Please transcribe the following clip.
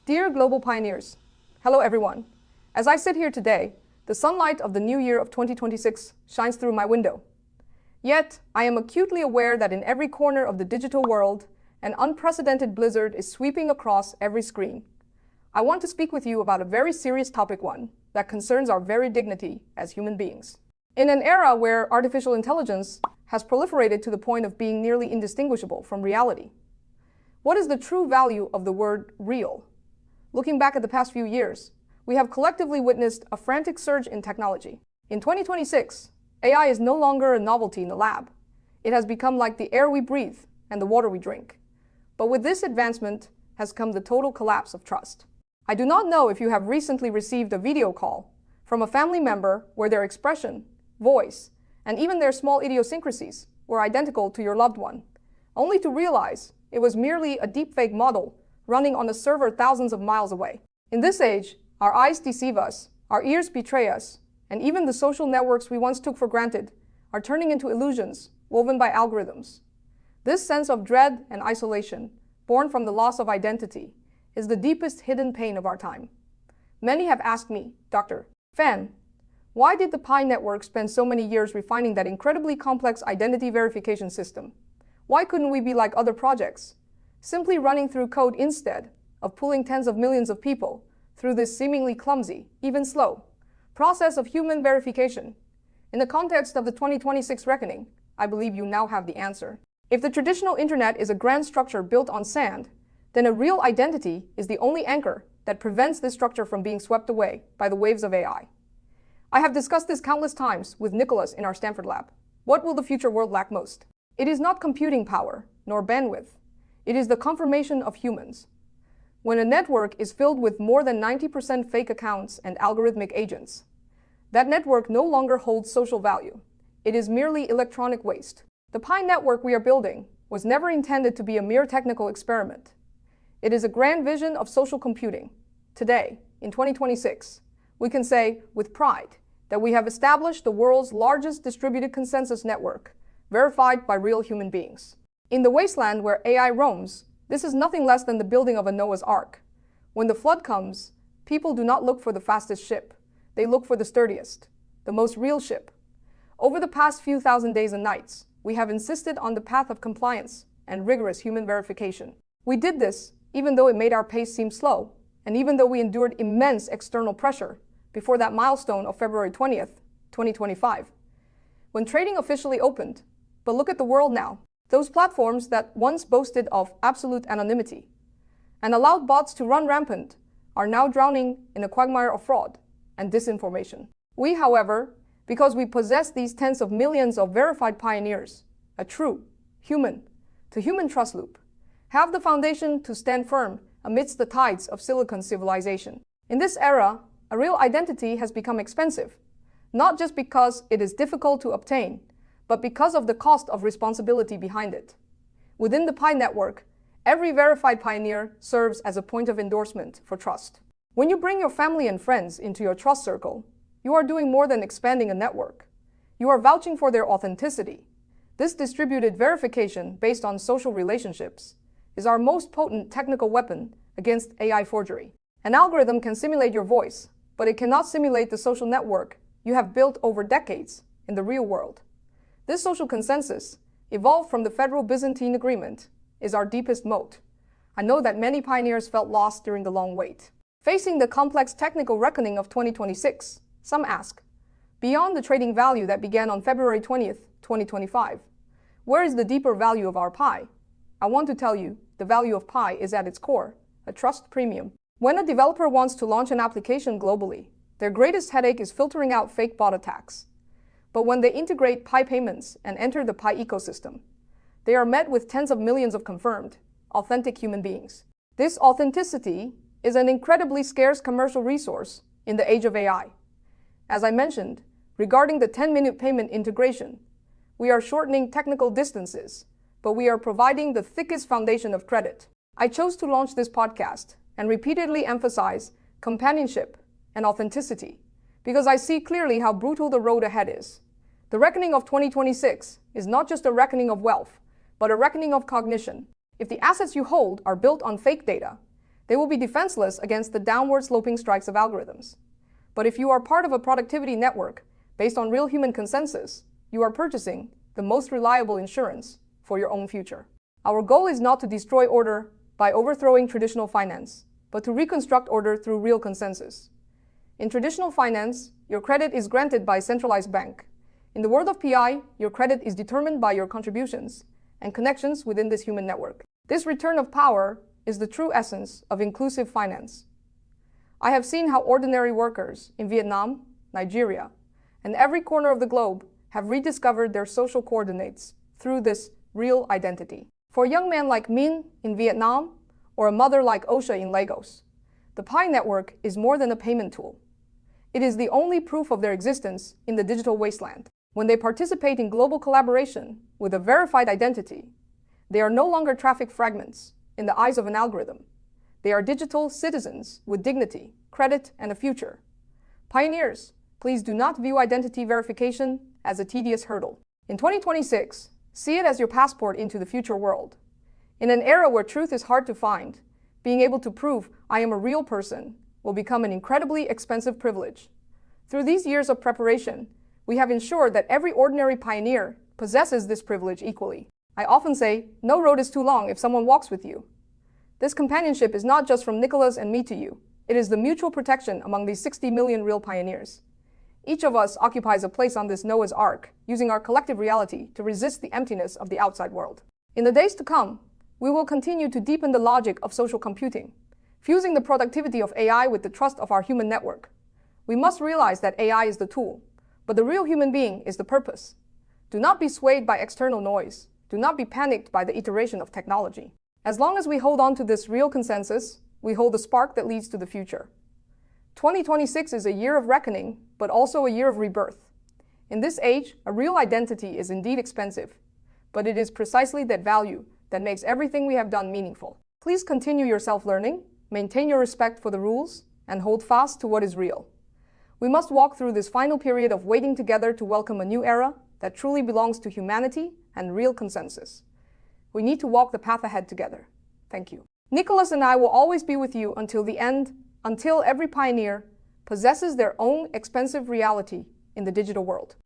Dear global pioneers, hello everyone. As I sit here today, the sunlight of the new year of 2026 shines through my window. Yet, I am acutely aware that in every corner of the digital world, an unprecedented blizzard is sweeping across every screen. I want to speak with you about a very serious topic, one that concerns our very dignity as human beings. In an era where artificial intelligence has proliferated to the point of being nearly indistinguishable from reality, what is the true value of the word real? Looking back at the past few years, we have collectively witnessed a frantic surge in technology. In 2026, AI is no longer a novelty in the lab. It has become like the air we breathe and the water we drink. But with this advancement has come the total collapse of trust. I do not know if you have recently received a video call from a family member where their expression, voice, and even their small idiosyncrasies were identical to your loved one, only to realize it was merely a deepfake model running on a server thousands of miles away. In this age, our eyes deceive us, our ears betray us, and even the social networks we once took for granted are turning into illusions woven by algorithms. This sense of dread and isolation, born from the loss of identity, is the deepest hidden pain of our time. Many have asked me, Dr. Fan, why did the Pi network spend so many years refining that incredibly complex identity verification system? Why couldn't we be like other projects, simply running through code instead of pulling tens of millions of people through this seemingly clumsy, even slow, process of human verification? In the context of the 2026 reckoning, I believe you now have the answer. If the traditional internet is a grand structure built on sand, then a real identity is the only anchor that prevents this structure from being swept away by the waves of AI. I have discussed this countless times with Nicholas in our Stanford lab. What will the future world lack most? It is not computing power, nor bandwidth. It is the confirmation of humans. When a network is filled with more than 90% fake accounts and algorithmic agents, that network no longer holds social value. It is merely electronic waste. The Pi network we are building was never intended to be a mere technical experiment. It is a grand vision of social computing. Today, in 2026, we can say with pride that we have established the world's largest distributed consensus network, verified by real human beings. In the wasteland where AI roams, this is nothing less than the building of a Noah's Ark. When the flood comes, people do not look for the fastest ship. They look for the sturdiest, the most real ship. Over the past few thousand days and nights, we have insisted on the path of compliance and rigorous human verification. We did this even though it made our pace seem slow, and even though we endured immense external pressure before that milestone of February 20th, 2025, when trading officially opened. But look at the world now. Those platforms that once boasted of absolute anonymity and allowed bots to run rampant are now drowning in a quagmire of fraud and disinformation. We, however, because we possess these tens of millions of verified pioneers, a true human-to-human trust loop, have the foundation to stand firm amidst the tides of silicon civilization. In this era, a real identity has become expensive, not just because it is difficult to obtain, but because of the cost of responsibility behind it. Within the Pi network, every verified pioneer serves as a point of endorsement for trust. When you bring your family and friends into your trust circle, you are doing more than expanding a network. You are vouching for their authenticity. This distributed verification based on social relationships is our most potent technical weapon against AI forgery. An algorithm can simulate your voice, but it cannot simulate the social network you have built over decades in the real world. This social consensus, evolved from the Federal Byzantine Agreement, is our deepest moat. I know that many pioneers felt lost during the long wait. Facing the complex technical reckoning of 2026, some ask, beyond the trading value that began on February 20th, 2025, where is the deeper value of our Pi? I want to tell you, the value of Pi is at its core, a trust premium. When a developer wants to launch an application globally, their greatest headache is filtering out fake bot attacks. But when they integrate Pi payments and enter the Pi ecosystem, they are met with tens of millions of confirmed, authentic human beings. This authenticity is an incredibly scarce commercial resource in the age of AI. As I mentioned, regarding the 10-minute payment integration, we are shortening technical distances, but we are providing the thickest foundation of credit. I chose to launch this podcast and repeatedly emphasize companionship and authenticity, because I see clearly how brutal the road ahead is. The reckoning of 2026 is not just a reckoning of wealth, but a reckoning of cognition. If the assets you hold are built on fake data, They will be defenseless against the downward sloping strikes of algorithms. But if you are part of a productivity network based on real human consensus, you are purchasing the most reliable insurance for your own future. Our goal is not to destroy order by overthrowing traditional finance, but to reconstruct order through real consensus. In traditional finance, your credit is granted by a centralized bank. In the world of PI, your credit is determined by your contributions and connections within this human network. This return of power is the true essence of inclusive finance. I have seen how ordinary workers in Vietnam, Nigeria, and every corner of the globe have rediscovered their social coordinates through this real identity. For a young man like Min in Vietnam, or a mother like Osha in Lagos, the Pi network is more than a payment tool. It is the only proof of their existence in the digital wasteland. When they participate in global collaboration with a verified identity, they are no longer traffic fragments in the eyes of an algorithm. They are digital citizens with dignity, credit, and a future. Pioneers, please do not view identity verification as a tedious hurdle. In 2026, see it as your passport into the future world. In an era where truth is hard to find, being able to prove I am a real person will become an incredibly expensive privilege. Through these years of preparation, we have ensured that every ordinary pioneer possesses this privilege equally. I often say, no road is too long if someone walks with you. This companionship is not just from Nicholas and me to you. It is the mutual protection among these 60 million real pioneers. Each of us occupies a place on this Noah's Ark, using our collective reality to resist the emptiness of the outside world. In the days to come, we will continue to deepen the logic of social computing, fusing the productivity of AI with the trust of our human network. We must realize that AI is the tool, but the real human being is the purpose. Do not be swayed by external noise. Do not be panicked by the iteration of technology. As long as we hold on to this real consensus, we hold the spark that leads to the future. 2026 is a year of reckoning, but also a year of rebirth. In this age, a real identity is indeed expensive, but it is precisely that value that makes everything we have done meaningful. Please continue your self-learning, maintain your respect for the rules, and hold fast to what is real. We must walk through this final period of waiting together to welcome a new era that truly belongs to humanity and real consensus. We need to walk the path ahead together. Thank you. Nicholas and I will always be with you until the end, until every pioneer possesses their own expensive reality in the digital world.